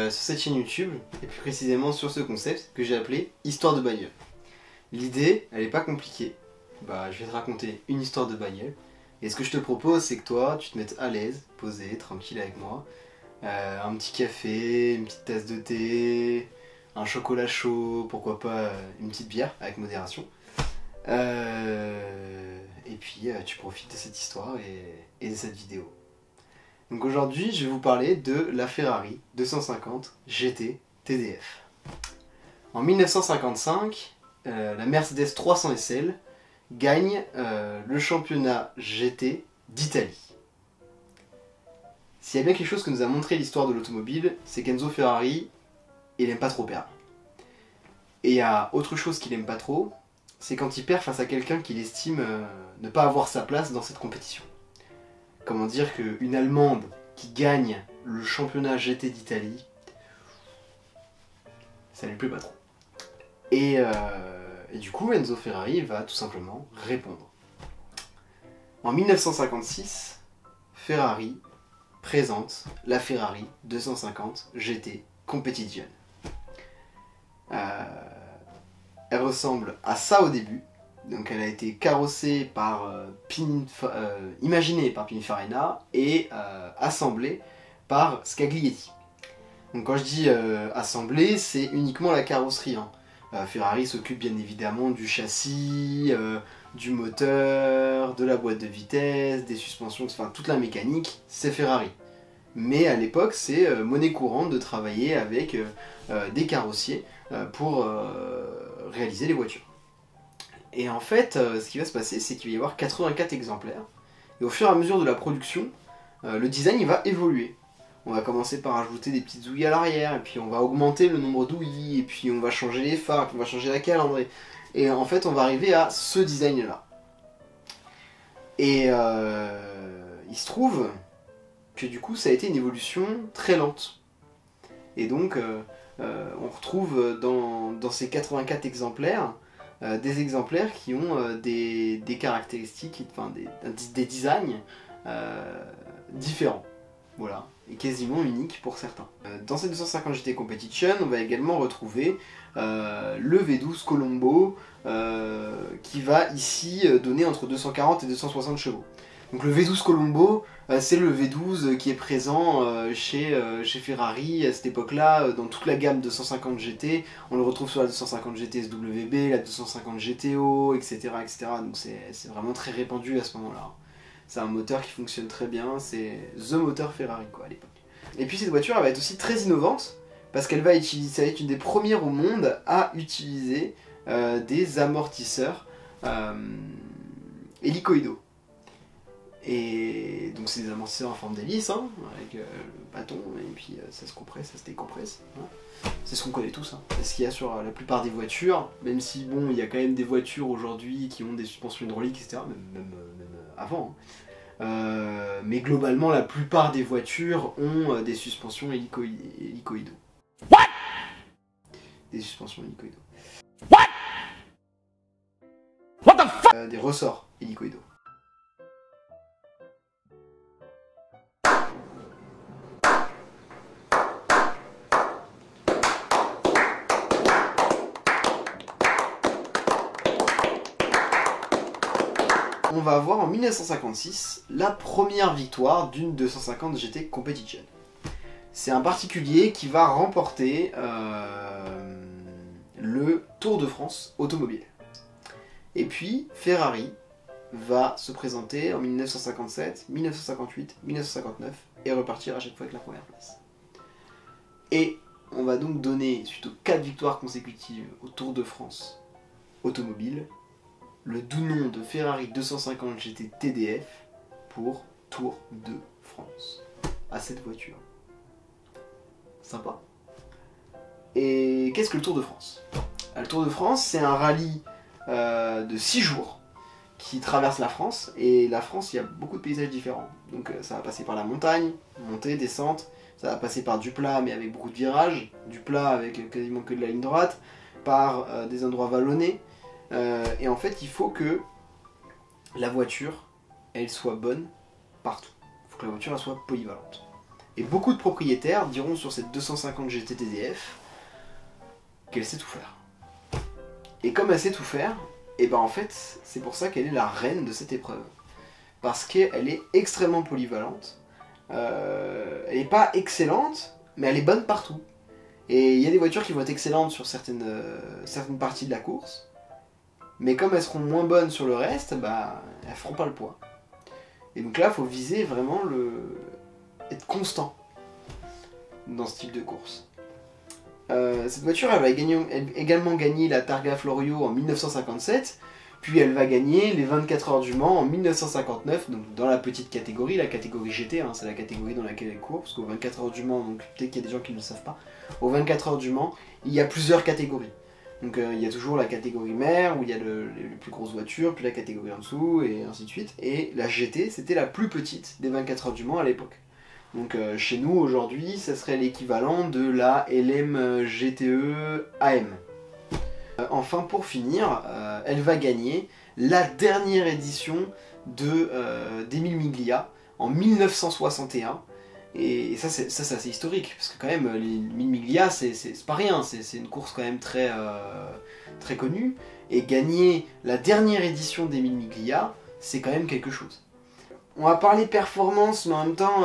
sur cette chaîne YouTube, et plus précisément sur ce concept que j'ai appelé Histoire de bagnole. L'idée, elle est pas compliquée. Je vais te raconter une histoire de bagnole. Et ce que je te propose, c'est que toi, tu te mettes à l'aise, posé, tranquille avec moi. Un petit café, une petite tasse de thé, un chocolat chaud, pourquoi pas une petite bière avec modération. Et puis tu profites de cette histoire et de cette vidéo. Donc aujourd'hui, je vais vous parler de la Ferrari 250 GT TDF. En 1955, la Mercedes 300 SL gagne le championnat GT d'Italie. S'il y a bien quelque chose que nous a montré l'histoire de l'automobile, c'est qu'Enzo Ferrari, il aime pas trop perdre. Et il y a autre chose qu'il aime pas trop, c'est quand il perd face à quelqu'un qu'il estime ne pas avoir sa place dans cette compétition. Comment dire qu'une Allemande qui gagne le championnat GT d'Italie, ça lui plaît pas trop. Et du coup, Enzo Ferrari va tout simplement répondre. En 1956, Ferrari présente la Ferrari 250 GT Competition. Elle ressemble à ça au début. Donc elle a été carrossée par imaginée par Pininfarina et assemblée par Scaglietti. Donc quand je dis assemblée, c'est uniquement la carrosserie. Ferrari s'occupe bien évidemment du châssis, du moteur, de la boîte de vitesse, des suspensions, enfin toute la mécanique, c'est Ferrari. Mais à l'époque, c'est monnaie courante de travailler avec des carrossiers pour réaliser les voitures. Et en fait, ce qui va se passer, c'est qu'il va y avoir 84 exemplaires. Et au fur et à mesure de la production, le design il va évoluer. On va commencer par ajouter des petites ouïes à l'arrière, et puis on va augmenter le nombre d'ouïes, et puis on va changer les phares, puis on va changer la calandre. Et en fait, on va arriver à ce design-là. Et il se trouve que du coup, ça a été une évolution très lente. Et donc, on retrouve dans ces 84 exemplaires, des exemplaires qui ont des caractéristiques, enfin des designs différents. Voilà, et quasiment uniques pour certains. Dans cette 250 GT Competition, on va également retrouver le V12 Colombo qui va ici donner entre 240 et 260 chevaux. Donc le V12 Colombo, c'est le V12 qui est présent chez Ferrari à cette époque-là, dans toute la gamme 250 GT. On le retrouve sur la 250 GT SWB, la 250 GTO, etc. etc. Donc c'est vraiment très répandu à ce moment-là. C'est un moteur qui fonctionne très bien, c'est the moteur Ferrari quoi à l'époque. Et puis cette voiture elle va être aussi très innovante, parce qu'elle va utiliser, ça va être une des premières au monde à utiliser des amortisseurs hélicoïdaux. Et donc c'est des amortisseurs en forme d'hélice, avec le bâton, et puis ça se compresse, ça se décompresse. C'est ce qu'on connaît tous. C'est ce qu'il y a sur la plupart des voitures, même si bon, il y a quand même des voitures aujourd'hui qui ont des suspensions hydrauliques, etc. Même avant. Mais globalement, la plupart des voitures ont des suspensions hélicoïdaux. What? Des suspensions hélicoïdaux. What? What the fuck? Des ressorts hélicoïdaux. On va avoir en 1956 la première victoire d'une 250 GT Competition. C'est un particulier qui va remporter le Tour de France automobile. Et puis Ferrari va se présenter en 1957, 1958, 1959 et repartir à chaque fois avec la première place. Et on va donc donner, suite aux 4 victoires consécutives au Tour de France automobile, le doux nom de Ferrari 250 GT TDF pour Tour de France à cette voiture. Sympa. Et qu'est-ce que le Tour de France? Le Tour de France, c'est un rallye de 6 jours qui traverse la France. Et la France, il y a beaucoup de paysages différents. Donc ça va passer par la montagne, montée, descente. Ça va passer par du plat, mais avec beaucoup de virages. Du plat avec quasiment que de la ligne droite. Par des endroits vallonnés. Et en fait, il faut que la voiture, elle soit bonne partout. Il faut que la voiture elle soit polyvalente. Et beaucoup de propriétaires diront sur cette 250 GT TDF qu'elle sait tout faire. Et comme elle sait tout faire, et ben en fait, c'est pour ça qu'elle est la reine de cette épreuve. Parce qu'elle est extrêmement polyvalente. Elle n'est pas excellente, mais elle est bonne partout. Et il y a des voitures qui vont être excellentes sur certaines parties de la course, mais comme elles seront moins bonnes sur le reste, bah, elles feront pas le poids. Et donc là, il faut viser vraiment être constant dans ce type de course. Cette voiture, elle va également gagner la Targa Florio en 1957, puis elle va gagner les 24 heures du Mans en 1959, donc dans la petite catégorie, la catégorie GT, hein, c'est la catégorie dans laquelle elle court, parce qu'aux 24 heures du Mans, donc peut-être qu'il y a des gens qui ne le savent pas, aux 24 heures du Mans, il y a plusieurs catégories. Donc il y a toujours la catégorie mère, où il y a les plus grosses voitures, puis la catégorie en dessous, et ainsi de suite. Et la GT, c'était la plus petite des 24 heures du Mans à l'époque. Donc chez nous, aujourd'hui, ça serait l'équivalent de la LM GTE AM. Enfin, pour finir, elle va gagner la dernière édition d'Émile Miglia en 1961. Et ça c'est assez historique, parce que quand même, l'Émile Miglia, c'est pas rien, c'est une course quand même très connue. Et gagner la dernière édition d'Émile Miglia, c'est quand même quelque chose. On va parler performance, mais en même temps,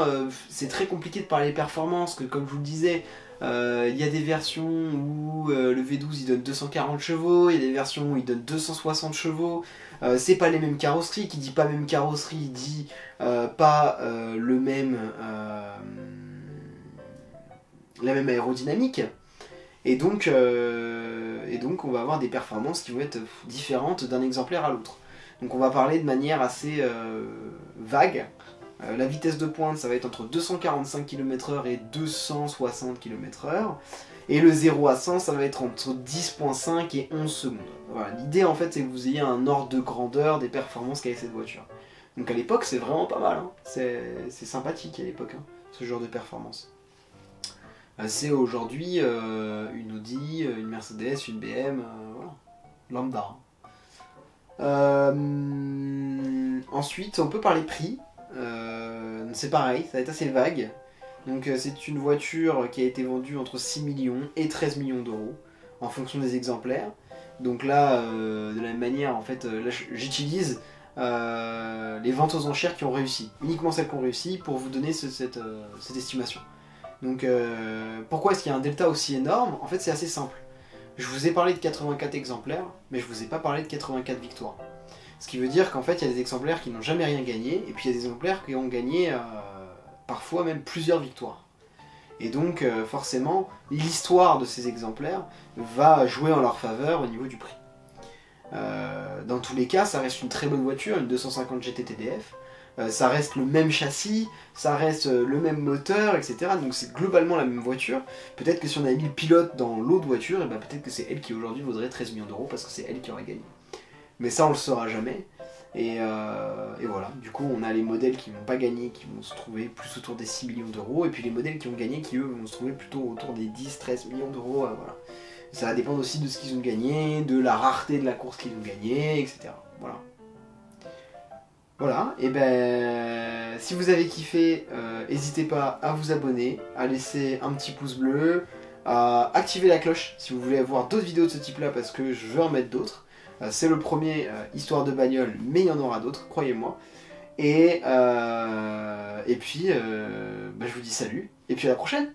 c'est très compliqué de parler performance, que comme je vous le disais, il y a des versions où le V12 il donne 240 chevaux, il y a des versions où il donne 260 chevaux, c'est pas les mêmes carrosseries, qui dit pas même carrosserie, il dit pas la même aérodynamique, et donc on va avoir des performances qui vont être différentes d'un exemplaire à l'autre. Donc on va parler de manière assez vague. La vitesse de pointe, ça va être entre 245 km/h et 260 km/h. Et le 0 à 100, ça va être entre 10,5 et 11 secondes. Voilà. L'idée en fait, c'est que vous ayez un ordre de grandeur des performances qu'avait cette voiture. Donc à l'époque, c'est vraiment pas mal. Hein. C'est sympathique à l'époque, hein, ce genre de performance. C'est aujourd'hui une Audi, une Mercedes, une BM, voilà. Lambda. Ensuite, on peut parler prix. C'est pareil, ça va être assez vague. Donc c'est une voiture qui a été vendue entre 6 millions et 13 millions d'euros en fonction des exemplaires. Donc là, de la même manière, en fait, là, j'utilise les ventes aux enchères qui ont réussi, uniquement celles qui ont réussi, pour vous donner cette estimation. Donc pourquoi est-ce qu'il y a un delta aussi énorme? En fait, c'est assez simple. Je vous ai parlé de 84 exemplaires, mais je vous ai pas parlé de 84 victoires. Ce qui veut dire qu'en fait, il y a des exemplaires qui n'ont jamais rien gagné, et puis il y a des exemplaires qui ont gagné parfois même plusieurs victoires. Et donc, forcément, l'histoire de ces exemplaires va jouer en leur faveur au niveau du prix. Dans tous les cas, ça reste une très bonne voiture, une 250 GT TDF. Ça reste le même châssis, ça reste le même moteur, etc. Donc c'est globalement la même voiture. Peut-être que si on avait mis le pilote dans l'autre voiture, et ben peut-être que c'est elle qui aujourd'hui vaudrait 13 millions d'euros parce que c'est elle qui aurait gagné. Mais ça on le saura jamais. Et voilà, du coup on a les modèles qui n'ont pas gagné, qui vont se trouver plus autour des 6 millions d'euros, et puis les modèles qui ont gagné qui eux vont se trouver plutôt autour des 10-13 millions d'euros. Voilà. Ça va dépendre aussi de ce qu'ils ont gagné, de la rareté de la course qu'ils ont gagné, etc. Voilà. Voilà, et ben si vous avez kiffé, n'hésitez pas à vous abonner, à laisser un petit pouce bleu, à activer la cloche si vous voulez voir d'autres vidéos de ce type là, parce que je vais en mettre d'autres. C'est le premier histoire de bagnole, mais il y en aura d'autres, croyez-moi. Et puis je vous dis salut, et puis à la prochaine.